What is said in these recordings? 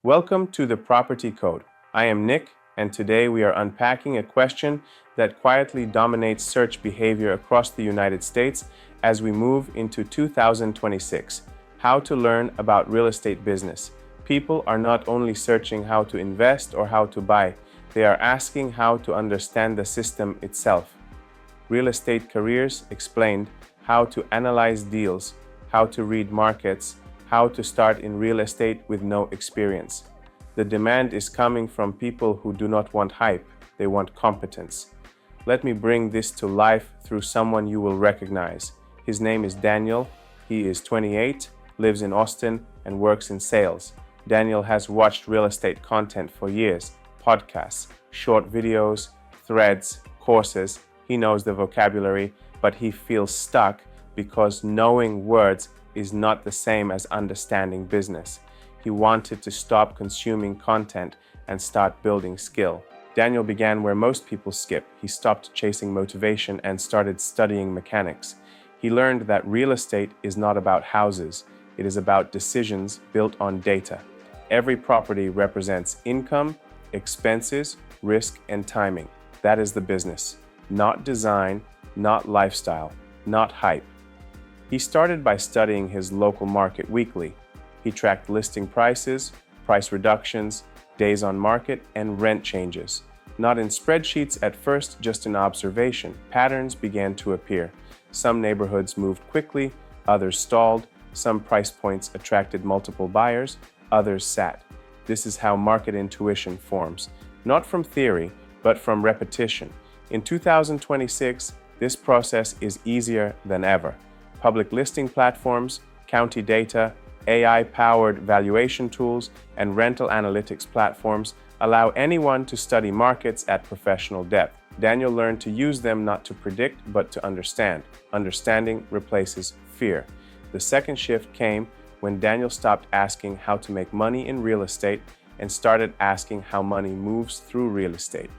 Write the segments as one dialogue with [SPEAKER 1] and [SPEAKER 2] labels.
[SPEAKER 1] Welcome to the Property Code. I am Nick, and today we are unpacking a question that quietly dominates search behavior across the United States as we move into 2026. How to learn about real estate business. People are not only searching how to invest or how to buy, they are asking how to understand the system itself. Real Estate Careers explained how to analyze deals, how to read markets, how to start in real estate with no experience. The demand is coming from people who do not want hype, they want competence. Let me bring this to life through someone you will recognize. His name is Daniel. He is 28, lives in Austin, and works in sales. Daniel has watched real estate content for years, podcasts, short videos, threads, courses. He knows the vocabulary, but he feels stuck because knowing words is not the same as understanding business. He wanted to stop consuming content and start building skill. Daniel began where most people skip. He stopped chasing motivation and started studying mechanics. He learned that real estate is not about houses. It is about decisions built on data. Every property represents income, expenses, risk, and timing. That is the business. Not design, not lifestyle, not hype. He started by studying his local market weekly. He tracked listing prices, price reductions, days on market, and rent changes. Not in spreadsheets at first, just in observation. Patterns began to appear. Some neighborhoods moved quickly, others stalled. Some price points attracted multiple buyers, others sat. This is how market intuition forms, not from theory, but from repetition. In 2026, this process is easier than ever. Public listing platforms, county data, AI-powered valuation tools, and rental analytics platforms allow anyone to study markets at professional depth. Daniel learned to use them not to predict, but to understand. Understanding replaces fear. The second shift came when Daniel stopped asking how to make money in real estate and started asking how money moves through real estate.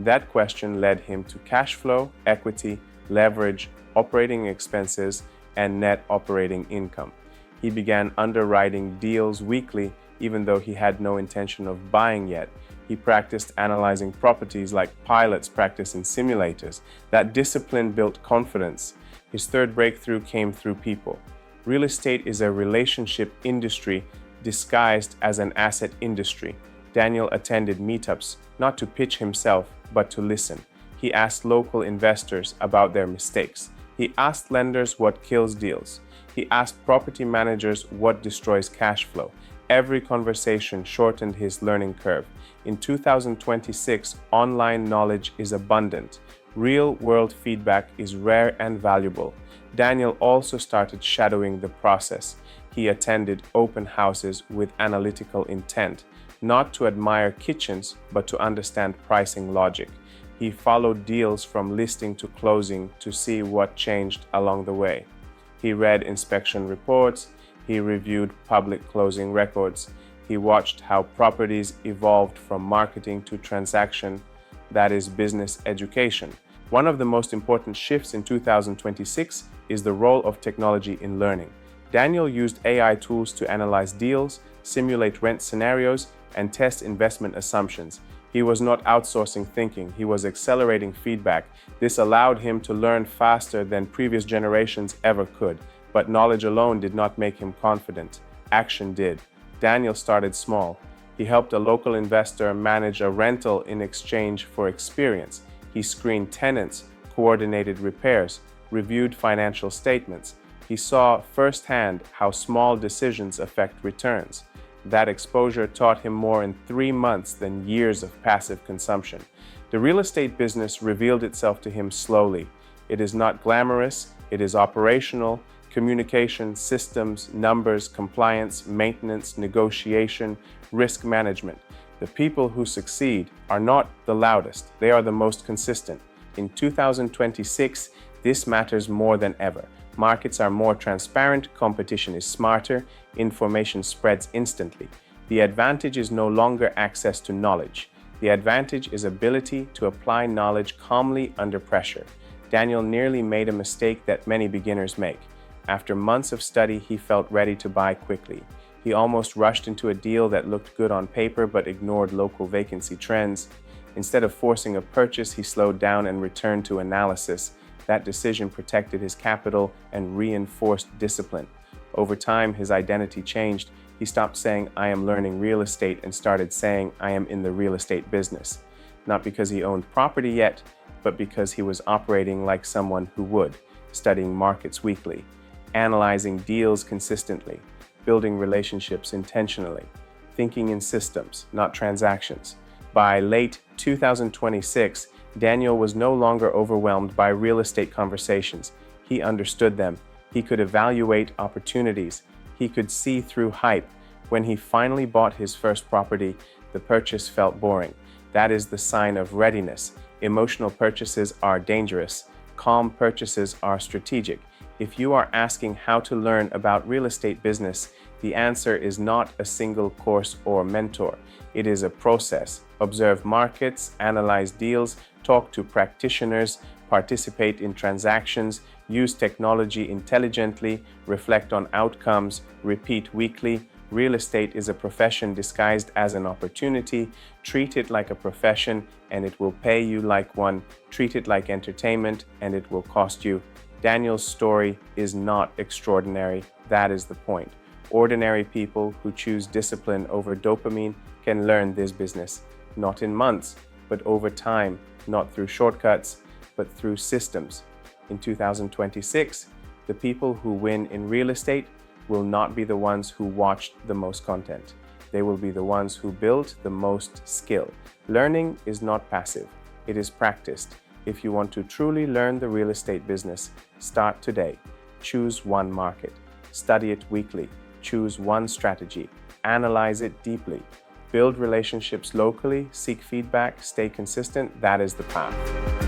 [SPEAKER 1] That question led him to cash flow, equity, leverage, operating expenses, and net operating income. He began underwriting deals weekly, even though he had no intention of buying yet. He practiced analyzing properties like pilots practice in simulators. That discipline built confidence. His third breakthrough came through people. Real estate is a relationship industry disguised as an asset industry. Daniel attended meetups, not to pitch himself, but to listen. He asked local investors about their mistakes. He asked lenders what kills deals. He asked property managers what destroys cash flow. Every conversation shortened his learning curve. In 2026, online knowledge is abundant. Real-world feedback is rare and valuable. Daniel also started shadowing the process. He attended open houses with analytical intent, not to admire kitchens, but to understand pricing logic. He followed deals from listing to closing to see what changed along the way. He read inspection reports. He reviewed public closing records. He watched how properties evolved from marketing to transaction. That is business education. One of the most important shifts in 2026 is the role of technology in learning. Daniel used AI tools to analyze deals, simulate rent scenarios, and test investment assumptions. He was not outsourcing thinking, he was accelerating feedback. This allowed him to learn faster than previous generations ever could. But knowledge alone did not make him confident. Action did. Daniel started small. He helped a local investor manage a rental in exchange for experience. He screened tenants, coordinated repairs, reviewed financial statements. He saw firsthand how small decisions affect returns. That exposure taught him more in 3 months than years of passive consumption. The real estate business revealed itself to him slowly. It is not glamorous, it is operational. Communication, systems, numbers, compliance, maintenance, negotiation, risk management. The people who succeed are not the loudest, they are the most consistent. In 2026, this matters more than ever. Markets are more transparent, competition is smarter, information spreads instantly. The advantage is no longer access to knowledge. The advantage is ability to apply knowledge calmly under pressure. Daniel nearly made a mistake that many beginners make. After months of study, he felt ready to buy quickly. He almost rushed into a deal that looked good on paper but ignored local vacancy trends. Instead of forcing a purchase, he slowed down and returned to analysis. That decision protected his capital and reinforced discipline. Over time, his identity changed. He stopped saying, "I am learning real estate," and started saying, "I am in the real estate business." Not because he owned property yet, but because he was operating like someone who would, studying markets weekly, analyzing deals consistently, building relationships intentionally, thinking in systems, not transactions. By late 2026, Daniel was no longer overwhelmed by real estate conversations. He understood them. He could evaluate opportunities. He could see through hype. When he finally bought his first property, the purchase felt boring. That is the sign of readiness. Emotional purchases are dangerous. Calm purchases are strategic. If you are asking how to learn about real estate business, the answer is not a single course or mentor. It is a process. Observe markets, analyze deals, talk to practitioners, participate in transactions, use technology intelligently, reflect on outcomes, repeat weekly. Real estate is a profession disguised as an opportunity. Treat it like a profession and it will pay you like one. Treat it like entertainment and it will cost you. Daniel's story is not extraordinary. That is the point. Ordinary people who choose discipline over dopamine can learn this business, not in months, but over time, not through shortcuts, but through systems. In 2026, the people who win in real estate will not be the ones who watched the most content. They will be the ones who built the most skill. Learning is not passive, it is practiced. If you want to truly learn the real estate business, start today. Choose one market. Study it weekly. Choose one strategy. Analyze it deeply. Build relationships locally. Seek feedback. Stay consistent. That is the path.